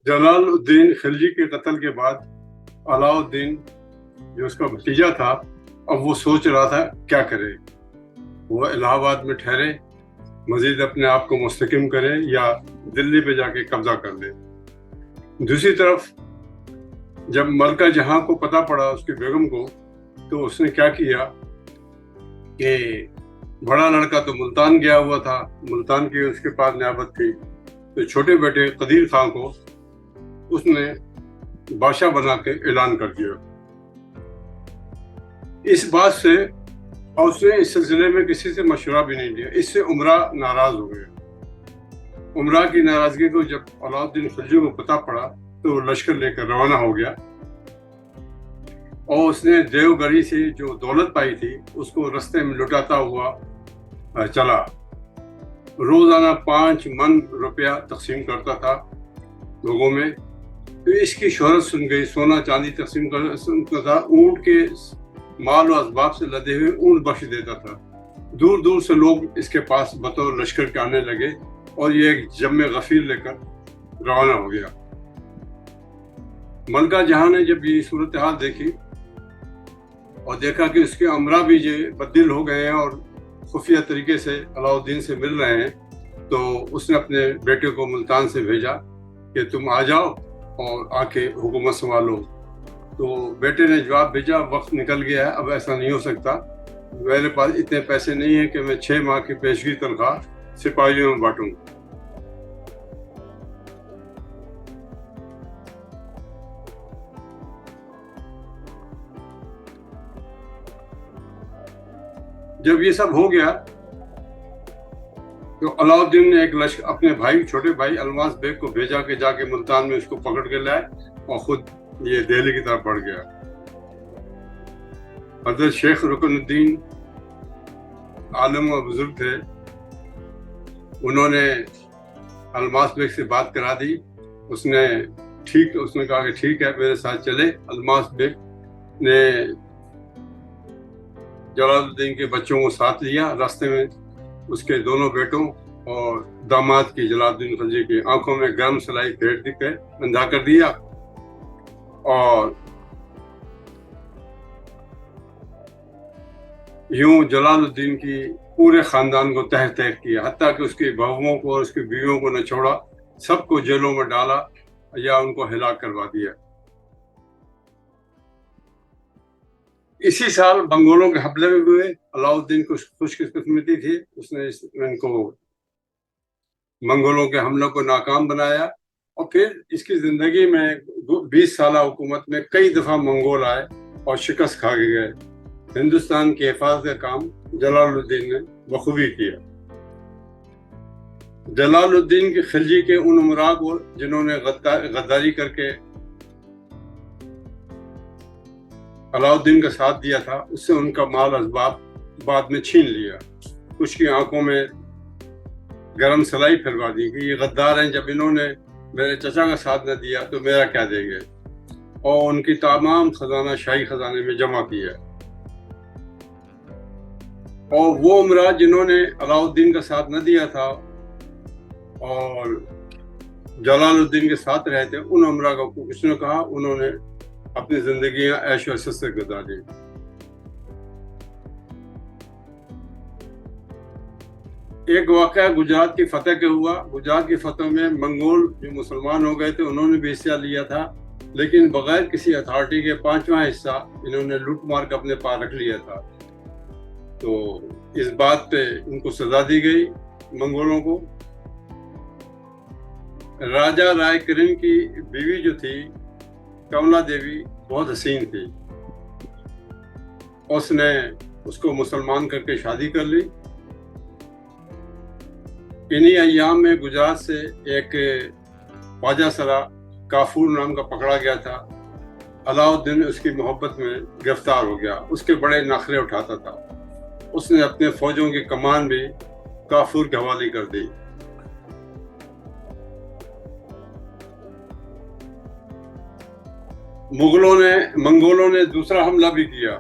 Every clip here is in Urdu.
جلال الدین خلجی کے قتل کے بعد علاؤالدین جو اس کا بھتیجا تھا اب وہ سوچ رہا تھا کیا کرے. وہ الہ آباد میں ٹھہرے، مزید اپنے آپ کو مستحکم کرے یا دلی پہ جا کے قبضہ کر لے. دوسری طرف جب ملکہ جہاں کو پتہ پڑا اس کی بیگم کو، تو اس نے کیا کیا کہ بڑا لڑکا تو ملتان گیا ہوا تھا، ملتان کی اس کے پاس نیابت تھی، تو چھوٹے بیٹے قدیر خان کو اس نے بادشاہ بنا کے اعلان کر دیا. اس بات سے اور اس نے اس سلسلے میں کسی سے مشورہ بھی نہیں دیا. اس سے عمرہ ناراض ہو گئے. عمرہ کی ناراضگی کو جب علاؤالدین خلجی کو پتہ پڑا تو وہ لشکر لے کر روانہ ہو گیا اور اس نے دیوگری سے جو دولت پائی تھی اس کو رستے میں لٹاتا ہوا چلا. روزانہ 5 من روپیہ تقسیم کرتا تھا لوگوں میں. تو اس کی شہرت سن گئی، سونا چاندی تقسیم کرتا تھا، اونٹ کے مال و اسباب سے لدے ہوئے اونٹ بخش دیتا تھا. دور دور سے لوگ اس کے پاس بطور لشکر کے آنے لگے اور یہ ایک جم غفیر لے کر روانہ ہو گیا. ملکہ جہاں نے جب یہ صورتحال دیکھی اور دیکھا کہ اس کے امراء بھی بدل ہو گئے ہیں اور خفیہ طریقے سے علاؤالدین سے مل رہے ہیں، تو اس نے اپنے بیٹے کو ملتان سے بھیجا کہ تم آ جاؤ اور آ کے حکومت سنبھالو. تو بیٹے نے جواب بھیجا وقت نکل گیا ہے، اب ایسا نہیں ہو سکتا، میرے پاس اتنے پیسے نہیں ہیں کہ میں 6 ماہ کی پیشگی تنخواہ سپاہیوں میں بانٹوں. جب یہ سب ہو گیا تو علاؤالدین نے ایک لشکر اپنے بھائی چھوٹے بھائی الماس بیگ کو بھیجا کہ جا کے ملتان میں اس کو پکڑ کے لائے اور خود یہ دہلی کی طرف بڑھ گیا. حضرت شیخ رکن الدین عالم و بزرگ تھے، انہوں نے الماس بیگ سے بات کرا دی. اس نے کہا کہ ٹھیک ہے میرے ساتھ چلے. الماس بیگ نے جلال الدین کے بچوں کو ساتھ لیا. راستے میں اس کے دونوں بیٹوں اور داماد کی جلال الدین خلجی کی آنکھوں میں گرم سلائی پھیر دی کے اندھا کر دیا اور یوں جلال الدین کی پورے خاندان کو تہہ تہہ کیا، حتیٰ کہ اس کی بہوؤں کو اور اس کی بیویوں کو نہ چھوڑا، سب کو جیلوں میں ڈالا یا ان کو ہلاک کروا دیا. اسی سال منگولوں کے حملے میں ہوئے. علاؤالدین کو خوش قسمتی تھی، اس نے ان کو منگولوں کے حملوں کو ناکام بنایا. اور پھر اس کی زندگی میں 20 سالہ حکومت میں کئی دفعہ منگول آئے اور شکست کھا کے گئے. ہندوستان کی حفاظت کا کام جلال الدین نے بخوبی کیا. جلال الدین کے خلجی کے ان امراء کو جنہوں نے غداری کر کے علاؤالدین کا ساتھ دیا تھا، اس سے ان کا مال اسباب بعد میں چھین لیا. کچھ کی آنکھوں میں گرم سلائی پھروا دی کہ یہ غدار ہیں، جب انہوں نے میرے چچا کا ساتھ نہ دیا تو میرا کیا دیں گے، اور ان کی تمام خزانہ شاہی خزانے میں جمع کیا. اور وہ امراء جنہوں نے علاؤالدین کا ساتھ نہ دیا تھا اور جلال الدین کے ساتھ رہے تھے، ان امراء کو کچھ نے کہا انہوں نے اپنی زندگیاں عیش و عشرت سے گزاری. ایک واقعہ گجرات کی فتح کے ہوا. گجرات کی فتح میں منگول جو مسلمان ہو گئے تھے انہوں نے بھی حصہ لیا تھا، لیکن بغیر کسی اتھارٹی کے 5واں حصہ انہوں نے لوٹ مار کے اپنے پاس رکھ لیا تھا. تو اس بات پہ ان کو سزا دی گئی منگولوں کو. راجہ رائے کرن کی بیوی جو تھی کملا دیوی بہت حسین تھی، اس نے اس کو مسلمان کر کے شادی کر لی. انہی ایام میں گجرات سے ایک خواجہ سرا کافور نام کا پکڑا گیا تھا. علاؤالدین اس کی محبت میں گرفتار ہو گیا. اس کے بڑے نخرے اٹھاتا تھا. اس نے اپنے فوجوں کی کمان بھی کافور کے حوالے کر دی. منگولوں نے دوسرا حملہ بھی کیا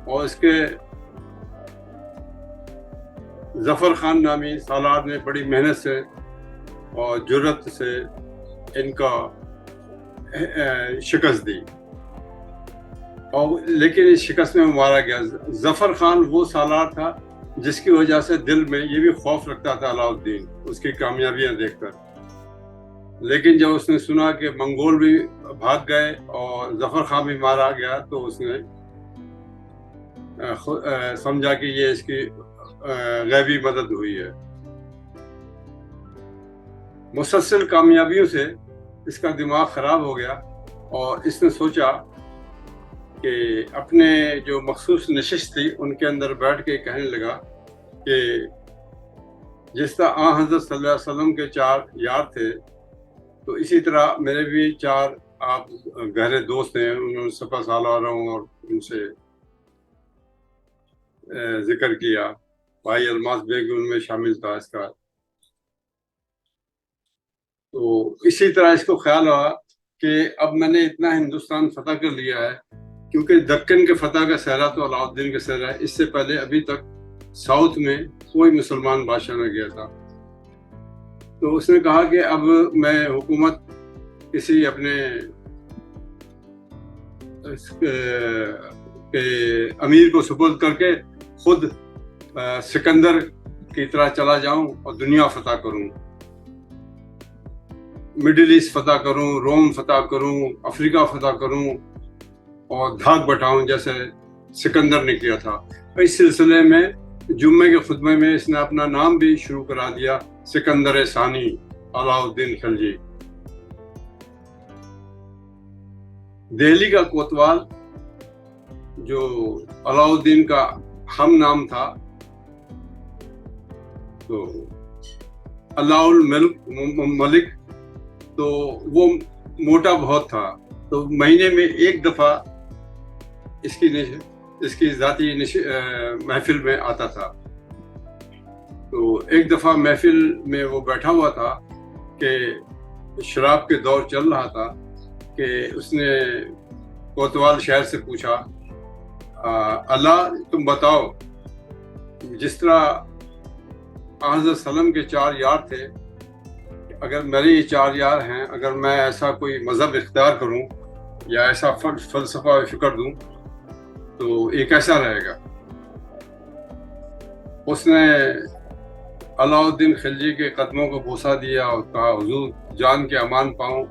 اور اس کے ظفر خان نامی سالار نے بڑی محنت سے اور جرأت سے ان کا شکست دی، اور لیکن اس شکست میں مارا گیا۔ ظفر خان وہ سالار تھا جس کی وجہ سے دل میں یہ بھی خوف رکھتا تھا علاؤ الدین اس کی کامیابیاں دیکھ کر، لیکن جب اس نے سنا کہ منگول بھی بھاگ گئے اور ظفر خان بھی مارا گیا تو اس نے سمجھا کہ یہ اس کی غیبی مدد ہوئی ہے۔ مسلسل کامیابیوں سے اس کا دماغ خراب ہو گیا اور اس نے سوچا کہ اپنے جو مخصوص نشست تھی ان کے اندر بیٹھ کے کہنے لگا کہ جس طرح آن حضرت صلی اللہ علیہ وسلم کے 4 یار تھے تو اسی طرح میرے بھی 4 آپ گہرے دوست ہیں، انہوں نے سپہ سالاروں اور ان سے ذکر کیا، بھائی الماس بیگ ان میں شامل تھا اس کا۔ تو اسی طرح اس کو خیال ہوا کہ اب میں نے اتنا ہندوستان فتح کر لیا ہے، کیونکہ دکن کے فتح کا سہرا تو علاؤ الدین کا سہرا ہے، اس سے پہلے ابھی تک ساؤتھ میں کوئی مسلمان بادشاہ نہ گیا تھا۔ تو اس نے کہا کہ اب میں حکومت کسی اپنے امیر کو سپرد کر کے خود سکندر کی طرح چلا جاؤں اور دنیا فتح کروں، مڈل ایسٹ فتح کروں، روم فتح کروں، افریقہ فتح کروں اور دھاک بٹاؤں جیسے سکندر نے کیا تھا۔ اس سلسلے میں جمعے کے خطبے میں اس نے اپنا نام بھی شروع کرا دیا، سکندر ثانی علاؤ الدین خلجی۔ دہلی کا کوتوال جو علاؤ الدین کا ہم نام تھا، تو علاؤ الملک تو وہ موٹا بہت تھا، تو مہینے میں 1 دفعہ اس کی ذاتی محفل میں آتا تھا۔ تو ایک دفعہ محفل میں وہ بیٹھا ہوا تھا کہ شراب کے دور چل رہا تھا کہ اس نے کوتوال شہر سے پوچھا، اللہ تم بتاؤ، جس طرح حضرت سلم کے 4 یار تھے، اگر میرے یہ 4 یار ہیں، اگر میں ایسا کوئی مذہب اختیار کروں یا ایسا فلسفہ فکر دوں تو یہ کیسا رہے گا؟ اس نے علاؤ الدین خلجی کے قدموں کو بوسہ دیا اور کہا، حضور جان کے امان پاؤں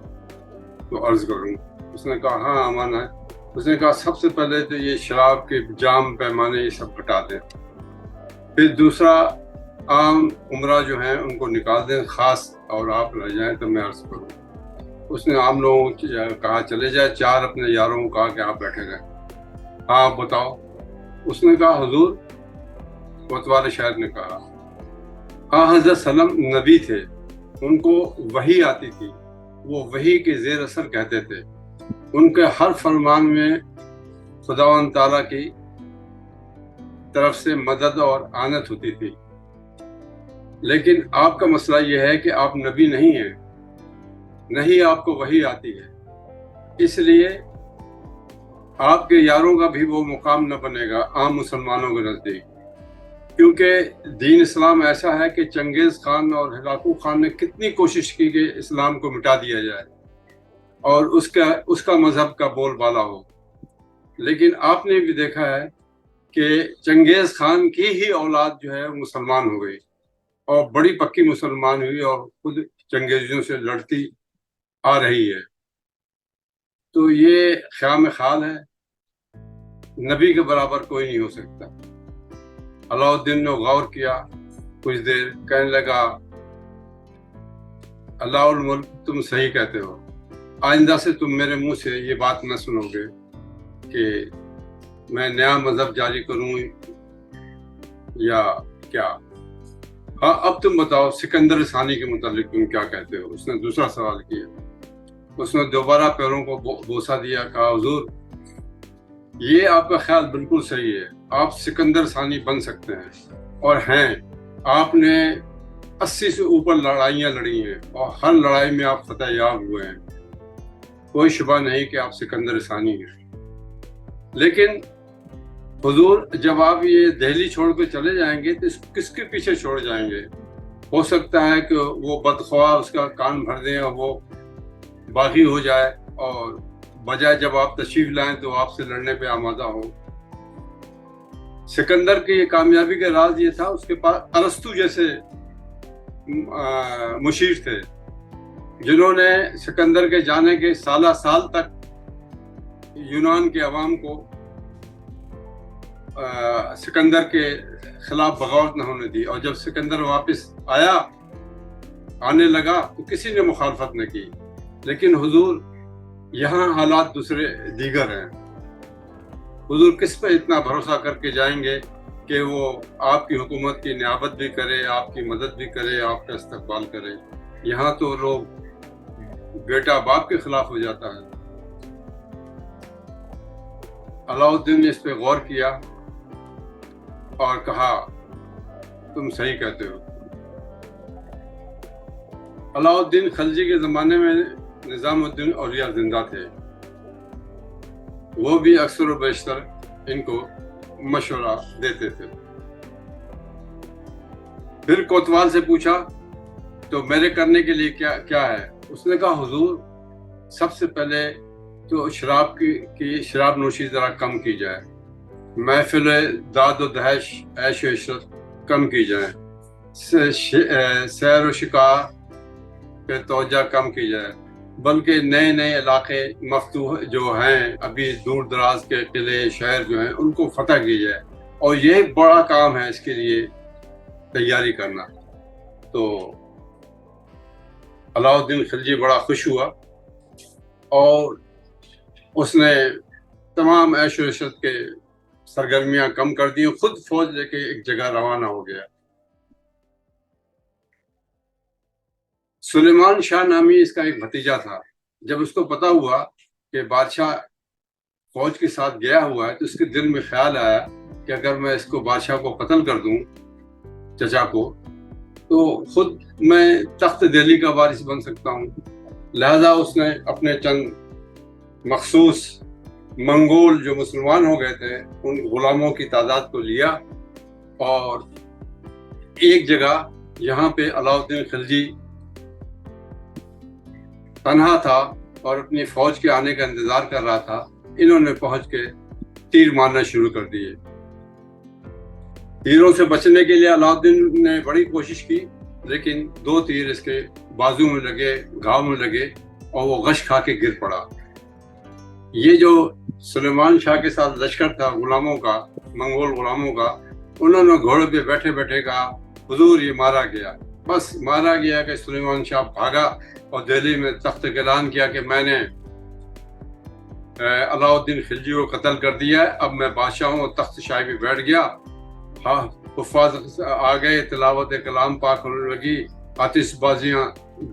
تو عرض کروں۔ اس نے کہا ہاں امان ہے۔ اس نے کہا سب سے پہلے تو یہ شراب کے جام پیمانے یہ سب ہٹا دیں، پھر دوسرا عام عمرہ جو ہیں ان کو نکال دیں، خاص اور آپ رہ جائیں تو میں عرض کروں۔ اس نے عام لوگوں کو کہا چلے جائے، 4 اپنے یاروں کو کہا کہ آپ بیٹھے رہیں، ہاں بتاؤ۔ اس نے کہا حضور، کوتوال شہر نے کہا، ہاں حضرت سلم نبی تھے، ان کو وحی آتی تھی، وہ وحی کے زیر اثر کہتے تھے، ان کے ہر فرمان میں خداوند تعالیٰ کی طرف سے مدد اور آنت ہوتی تھی، لیکن آپ کا مسئلہ یہ ہے کہ آپ نبی نہیں ہیں، نہیں آپ کو وحی آتی ہے، اس لیے آپ کے یاروں کا بھی وہ مقام نہ بنے گا عام مسلمانوں کے نزدیک، کیونکہ دین اسلام ایسا ہے کہ چنگیز خان اور ہلاکو خان نے کتنی کوشش کی کہ اسلام کو مٹا دیا جائے اور اس کا مذہب کا بول بالا ہو، لیکن آپ نے بھی دیکھا ہے کہ چنگیز خان کی ہی اولاد جو ہے مسلمان ہو گئی اور بڑی پکی مسلمان ہوئی اور خود چنگیزیوں سے لڑتی آ رہی ہے۔ تو یہ خیام خیال ہے، نبی کے برابر کوئی نہیں ہو سکتا۔ علاؤ الدین نے غور کیا کچھ دیر، کہنے لگا، علاؤ الملک تم صحیح کہتے ہو، آئندہ سے تم میرے منہ سے یہ بات نہ سنو گے کہ میں نیا مذہب جاری کروں یا کیا۔ ہاں اب تم بتاؤ سکندر ثانی کے متعلق تم کیا کہتے ہو؟ اس نے دوسرا سوال کیا۔ اس نے دوبارہ پیروں کو بوسہ دیا، کہا حضور یہ آپ کا خیال بالکل صحیح ہے، آپ سکندر ثانی بن سکتے ہیں اور ہیں، آپ نے 80 سے اوپر لڑائیاں لڑی ہیں اور ہر لڑائی میں آپ فتح یاب ہوئے ہیں، کوئی شبہ نہیں کہ آپ سکندر ثانی ہیں، لیکن حضور جب آپ یہ دہلی چھوڑ کے چلے جائیں گے تو کس کے پیچھے چھوڑ جائیں گے؟ ہو سکتا ہے کہ وہ بدخواہ اس کا کان بھر دیں اور وہ باغی ہو جائے اور بجائے جب آپ تشریف لائیں تو آپ سے لڑنے پہ آمادہ ہوں. سکندر کی کامیابی کا راز یہ تھا اس کے پاس ارسطو جیسے مشیر تھے جنہوں نے سکندر کے جانے کے سالہ سال تک یونان کے عوام کو سکندر کے خلاف بغاوت نہ ہونے دی. اور جب سکندر واپس آنے لگا تو کسی نے مخالفت نہ کی. لیکن حضور یہاں حالات دیگر ہیں. حضور کس پہ اتنا بھروسہ کر کے جائیں گے کہ وہ آپ کی حکومت کی نیابت بھی کرے, آپ کی مدد بھی کرے, آپ کا استقبال کرے. یہاں تو لوگ بیٹا باپ کے خلاف ہو جاتا ہے. علاؤالدین نے اس پہ غور کیا اور کہا تم صحیح کہتے ہو. علاؤالدین خلجی کے زمانے میں نظام الدین اولیاء زندہ تھے. وہ بھی اکثر و بیشتر ان کو مشورہ دیتے تھے. پھر کوتوال سے پوچھا تو میرے کرنے کے لیے کیا ہے. اس نے کہا حضور سب سے پہلے تو شراب نوشی ذرا کم کی جائے, محفل داد و دہش عیش و عشرت کم کی جائے, سیر و شکار پہ توجہ کم کی جائے, بلکہ نئے علاقے مفتوح جو ہیں ابھی دور دراز کے قلعے شہر جو ہیں ان کو فتح کی جائے. اور یہ بڑا کام ہے, اس کے لیے تیاری کرنا. تو علاؤالدین خلجی بڑا خوش ہوا اور اس نے تمام عیش و عشرت کے سرگرمیاں کم کر دی. خود فوج لے کے ایک جگہ روانہ ہو گیا. سلیمان شاہ نامی اس کا ایک بھتیجا تھا. جب اس کو پتا ہوا کہ بادشاہ فوج کے ساتھ گیا ہوا ہے تو اس کے دل میں خیال آیا کہ اگر میں اس کو بادشاہ کو قتل کر دوں, چچا کو, تو خود میں تخت دہلی کا وارث بن سکتا ہوں. لہذا اس نے اپنے چند مخصوص منگول جو مسلمان ہو گئے تھے ان غلاموں کی تعداد کو لیا اور ایک جگہ یہاں پہ علاؤالدین خلجی تنہا تھا اور اپنی فوج کے آنے کا انتظار کر رہا تھا. انہوں نے پہنچ کے تیر مارنا شروع کر دیے. تیروں سے بچنے کے لیے علاؤالدین نے بڑی کوشش کی, لیکن 2 تیر اس کے بازو میں لگے, گھاؤ میں لگے اور وہ غش کھا کے گر پڑا. یہ جو سلیمان شاہ کے ساتھ لشکر تھا غلاموں کا, منگول غلاموں کا, انہوں نے گھوڑے پہ بیٹھے بیٹھے کہا حضور یہ مارا گیا. بس مارا گیا کہ سلیمان شاہ بھاگا اور دہلی میں تخت اعلان کیا کہ میں نے علاؤالدین خلجی کو قتل کر دیا ہے, اب میں بادشاہ ہوں. تخت شاہی پہ بیٹھ گیا. حفاظ آ گئے, تلاوت کلام پاک ہونے لگی, آتش بازیاں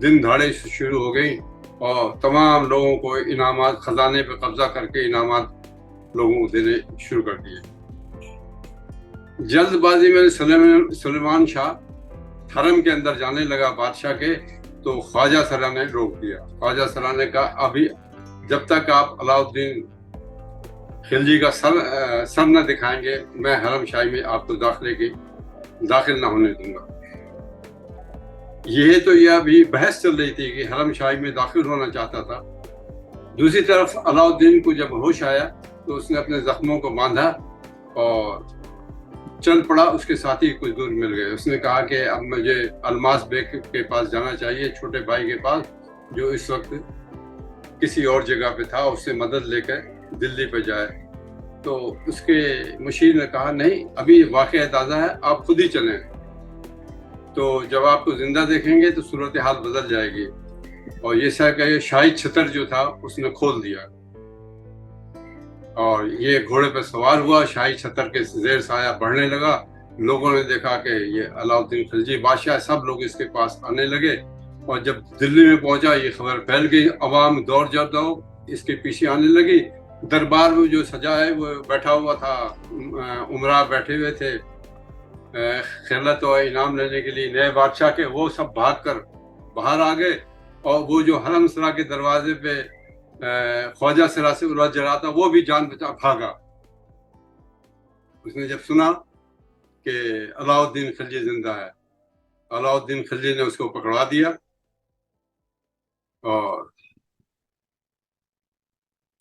دن دھاڑے سے شروع ہو گئی اور تمام لوگوں کو انعامات, خزانے پہ قبضہ کر کے انعامات لوگوں کو دینے شروع کر دیے. جلد بازی میں سلیمان شاہ حرم کے اندر جانے لگا بادشاہ کے, تو خواجہ سرا نے روک دیا. خواجہ سرا نے کہا ابھی جب تک آپ علاؤالدین خلجی کا سر نہ دکھائیں گے میں حرم شاہی میں آپ کو داخل نہ ہونے دوں گا. یہ ابھی بحث چل رہی تھی کہ حرم شاہی میں داخل ہونا چاہتا تھا. دوسری طرف علاؤالدین کو جب ہوش آیا تو اس نے اپنے زخموں کو باندھا اور چل پڑا. اس کے ساتھی کچھ دور مل گئے. اس نے کہا کہ اب مجھے الماس بیگ کے پاس جانا چاہیے, چھوٹے بھائی کے پاس, جو اس وقت کسی اور جگہ پہ تھا, اس سے مدد لے کر دلی پہ جائے. تو اس کے مشیر نے کہا نہیں, ابھی واقعہ تازہ ہے, آپ خود ہی چلیں. تو جب آپ کو زندہ دیکھیں گے تو صورتحال بدل جائے گی. اور یہ کہ شاہی چھتر جو تھا اس نے کھول دیا اور یہ گھوڑے پہ سوار ہوا, شاہی چھتر کے زیر سایہ بڑھنے لگا. لوگوں نے دیکھا کہ یہ علاؤالدین خلجی بادشاہ, سب لوگ اس کے پاس آنے لگے. اور جب دلی میں پہنچا یہ خبر پھیل گئی, عوام دوڑ اس کے پیچھے آنے لگی. دربار میں جو سجا ہے وہ بیٹھا ہوا تھا, امراء بیٹھے ہوئے تھے خلعت و انعام لینے کے لیے نئے بادشاہ کے, وہ سب بھاگ کر باہر آ گئے. اور وہ جو حرم سرا کے دروازے پہ خواجہ سرا سے الجھ رہا تھا وہ بھی جان بچا بھاگا. اس نے جب سنا کہ علاؤالدین خلجی زندہ ہے, علاؤالدین خلجی نے اس کو پکڑوا دیا اور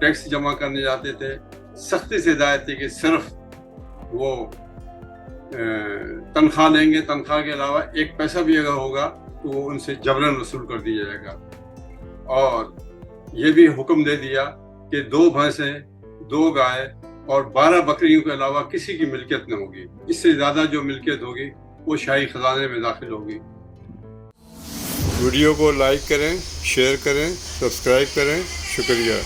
ٹیکس جمع کرنے جاتے تھے سختی سے ہدایت تھی کہ صرف وہ تنخواہ لیں گے، تنخواہ کے علاوہ ایک پیسہ بھی اگر ہوگا تو وہ ان سے جبراً وصول کر دیا جائے گا۔ اور یہ بھی حکم دے دیا کہ 2 بھینسیں، 2 گائے اور 12 بکریوں کے علاوہ کسی کی ملکیت نہ ہوگی۔ اس سے زیادہ جو ملکیت ہوگی وہ شاہی خزانے میں داخل ہوگی۔ ویڈیو کو لائک کریں، شیئر کریں، سبسکرائب کریں، شکریہ۔